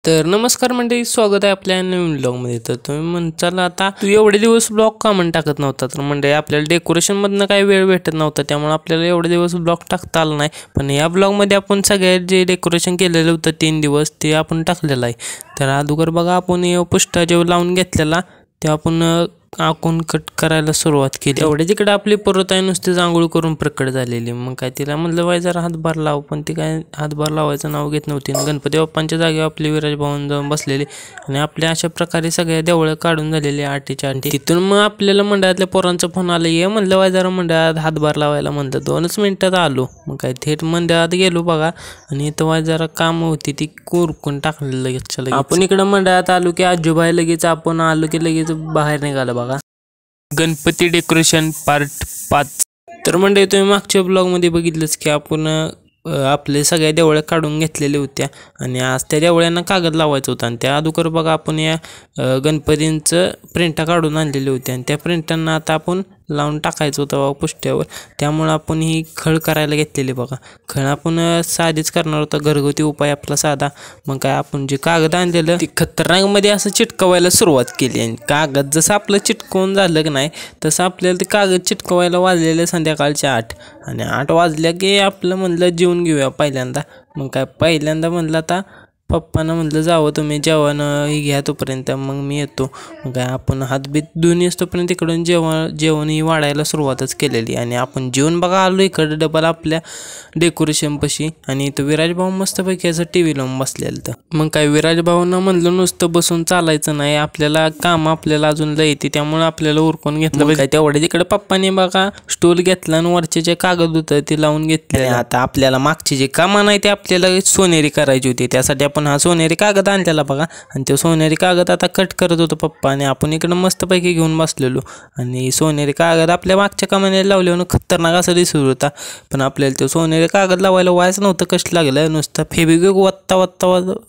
तर नमस्कार मंडळी, स्वागत आहे आपल्या नवीन ब्लॉगमध्ये। तर तुम्ही म्हणताल आता तू एवढे दिवस ब्लॉग का म्हणून टाकत नव्हता। तर मंडळी आपल्याला डेकोरेशनमधनं काही वेळ भेटत नव्हता, त्यामुळे आपल्याला एवढे दिवस ब्लॉग टाकता आला नाही। पण या ब्लॉगमध्ये आपण सगळे जे डेकोरेशन केलेलं होतं 3 दिवस ते आपण टाकलेलं आहे। तर अगोदर बघा आपण पुष्टा जेव्हा लावून घेतलेला ते आपण आखून कट करायला सुरुवात केली। एवढे तिकडे आपली परत आहे नुसती आंघोळ करून प्रकट झालेली। मग काय तिला म्हणलं बाई जरा हातभार लाव, पण ती काय हातभार लावायचं नाव घेत नव्हती। गणपती बाप्पांच्या जागेवर आपली विराज भाऊन जाऊन बसलेली आणि आपल्या अशा प्रकारे सगळ्या देवळं काढून झालेली आठीच्या आठी। तिथून मग आपल्याला मंडळातल्या पोरांचा फोन आला, ये म्हणलं बाई जरा मंडळात हातभार लावायला। म्हणलं 2च मिनिटात आलो। मग काय थेट मंडळात गेलो बघा, आणि इथं वाय जरा काम होती ती कोरकून टाकलेलं लगेच। आपण इकडं मंडळात आलो की आजूबाई लगेच आपण आलो की लगेच बाहेर निघाला बघा। Ganpati decoration part 5। तर मंडळी तुम्ही मागच्या ब्लॉगमध्ये बघितलंच की आपण आपले सगळ्या देवळ्या काढून घेतलेल्या होत्या आणि आज त्या देवळ्यांना कागद लावायचा होता। आणि त्या अगोदर बघा आपण या गणपतींचं प्रिंटा काढून आणलेले होते आणि त्या प्रिंटांना आता आपण लावून टाकायचं होतं बघा पुष्ट्यावर। त्यामुळे आपण ही खळ करायला घेतलेली बघा। खळ आपण साधीच करणार होता, घरगुती उपाय आपला साधा। मग काय आपण जे कागद आणलेलं ते खतरनाकमध्ये असं चिटकवायला सुरुवात केली आणि कागद जसं आपलं चिटकवून झालं की नाही तसं आपल्याला ते कागद चिटकवायला वाजलेले संध्याकाळचे 8 आणि 8 वाजल्या की आपलं म्हणलं जेवून घेऊया पहिल्यांदा। मग काय पहिल्यांदा म्हणलं आता पप्पांना म्हणलं जावं तुम्ही जेवण ही घ्या तोपर्यंत, मग मी येतो। मग काय आपण हातबीत धुवून येतोपर्यंत तिकडून जेवण ही वाढायला सुरुवातच केलेली आणि आपण जेवण बघा आलो इकडं डबल आपल्या डेकोरेशनपाशी। आणि इथं विराज भाऊ मस्तपैकी असं TV लावून बसलेलं। तर मग काय विराज भाऊंना म्हणलं नुसतं बसून चालायचं नाही, आपल्याला काम आपल्याला अजून लय येते, त्यामुळे आपल्याला उरकून घेतलं पाहिजे। तेवढे तिकडे पप्पाने बघा स्टूल घेतला आणि वरचे जे कागद होतं ते लावून घेतले। आता आपल्याला मागची जे कामं नाही ते आपल्याला सोनेरी करायची होती, त्यासाठी आपण हा सोनेरी कागद आणलेला बघा। आणि ते सोनेरी कागद आता कट करत होतो पप्पा आणि आपण इकडं मस्तपैकी घेऊन बसलेलो। आणि सोनेरी कागद आपल्या मागच्या कामाने लावल्यावर खतरनाक असं दिसत होता, पण आपल्याला ते सोनेरी कागद लावायला व्हायचं नव्हतं। कष्ट लागलं नुसतं फेबिक्विक वत्ता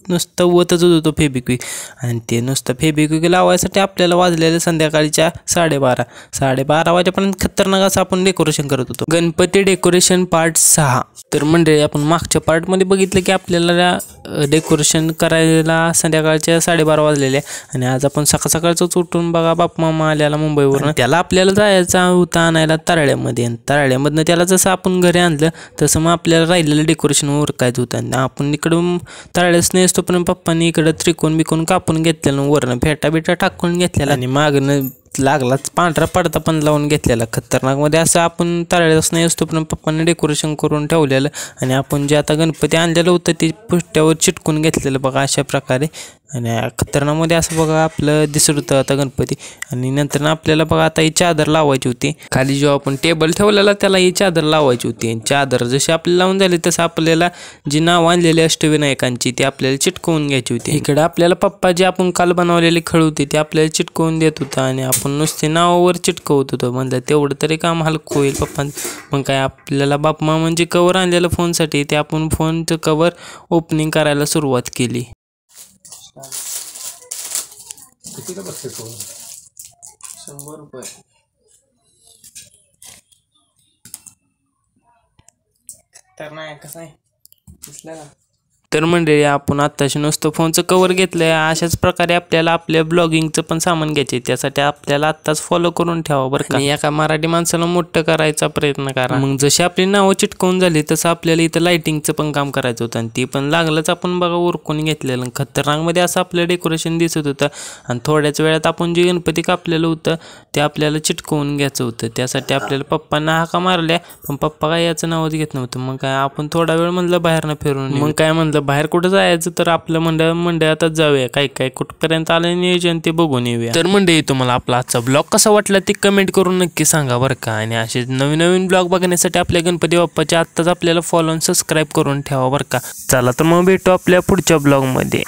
नुसतं वतच होतो फेबिक्विक। आणि ते नुसतं फेबिक्विक लावायसाठी आपल्याला वाजलेलं संध्याकाळच्या 12:30 वाजेपर्यंत खतरनाक असं आपण डेकोरेशन करत होतो। Ganpati decoration part 6। तर मंडळी आपण मागच्या पार्टमध्ये बघितलं की आपल्याला डेकोरेशन करायला संध्याकाळच्या 12:30 वाजलेले आणि आज आपण सकाळचं उठून बघा बाप मामा आल्याला मुंबईवरून। त्याला आपल्याला जायचं होतं आणायला तराळ्यामध्ये, आणि तराळ्यामधनं त्याला जसं आपण घरी आणलं तसं मग आपल्याला राहिलेलं डेकोरेशन उरकायचं होतं। आणि आपण इकडं तराळ्याच नाही तोपर्यंत पप्पांनी इकडं त्रिकोण बिकोण कापून घेतलेलं, वरनं फेटा टाकून घेतलेला आणि मागनं लागलाच पांढरा पडदा पण लावून घेतलेला खतरनाकमध्ये। असं आपण तराळ्याच नाही तोपर्यंत पप्पांनी डेकोरेशन करून ठेवलेलं आणि आपण जे आता गणपती आणलेलं होतं ते पुष्ट्यावर चिटकून घेतलेलं बघा अशा प्रकारे। आणि खतरनाकमध्ये असं बघा आपलं दिसत होतं आता गणपती। आणि नंतर आपल्याला बघा आता ही चादर लावायची होती खाली, जो आपण टेबल ठेवलेला त्याला ही चादर लावायची होती। चादर जशी आपल्याला लावून झाली तसं आपल्याला जी नाव आणलेली अष्टविनायकांची ती आपल्याला चिटकवून घ्यायची होती। इकडे आपल्याला पप्पा जी आपण काल बनवलेली खळ होती ती आपल्याला चिटकवून देत होता आणि आपण नुसते नावावर चिटकवत होतो। म्हणलं तेवढं तरी काम हलकं होईल पप्पा। मग काय आपल्याला बापमा म्हणजे कवर आणलेलं फोनसाठी, ते आपण फोनचं कवर ओपनिंग करायला सुरुवात केली। कितीला बसते तो? 100 रुपये। तर नाही कसं आहे दिसलं ना। तर मंडळी आपण आत्ताशी नुसतं फोनचं कवर घेतलंय। अशाच प्रकारे आपल्याला आपल्या ब्लॉगिंगचं पण सामान घ्यायचे, त्यासाठी आपल्याला आत्ताच फॉलो करून ठेवा बरं का। एका मराठी माणसाला मोठं करायचा प्रयत्न करा। मग जशी आपली नावं चिटकवून झाली तसं आपल्याला इथं लाइटिंगचं पण काम करायचं होतं आणि ती पण लागलंच आपण बघा उरकून घेतलेलं। खतरनाकमध्ये असं आपलं डेकोरेशन दिसत होतं आणि थोड्याच वेळात आपण जे गणपती कापलेलं होतं ते आपल्याला चिटकवून घ्यायचं होतं। त्यासाठी आपल्याला पप्पांना हाका मारल्या, पण पप्पा काय याचं नावच घेत नव्हतं। मग काय आपण थोडा वेळ म्हणलं बाहेरनं फिरून, मग काय म्हणलं बाहेर कुठं जायचं, तर आपलं मंडळातच जाऊया, काय कुठपर्यंत आलं नियोजन ते बघून येऊया। तर मंडळी तुम्हाला आपला आजचा ब्लॉग कसा वाटला ते कमेंट करून नक्की सांगा बरं का। आणि असे नवीन ब्लॉग बघण्यासाठी आपल्या गणपती बाप्पाच्या आत्ताच आपल्याला फॉलो आणि सबस्क्राईब करून ठेवा बरं का। चला तर मग भेटू आपल्या पुढच्या ब्लॉगमध्ये।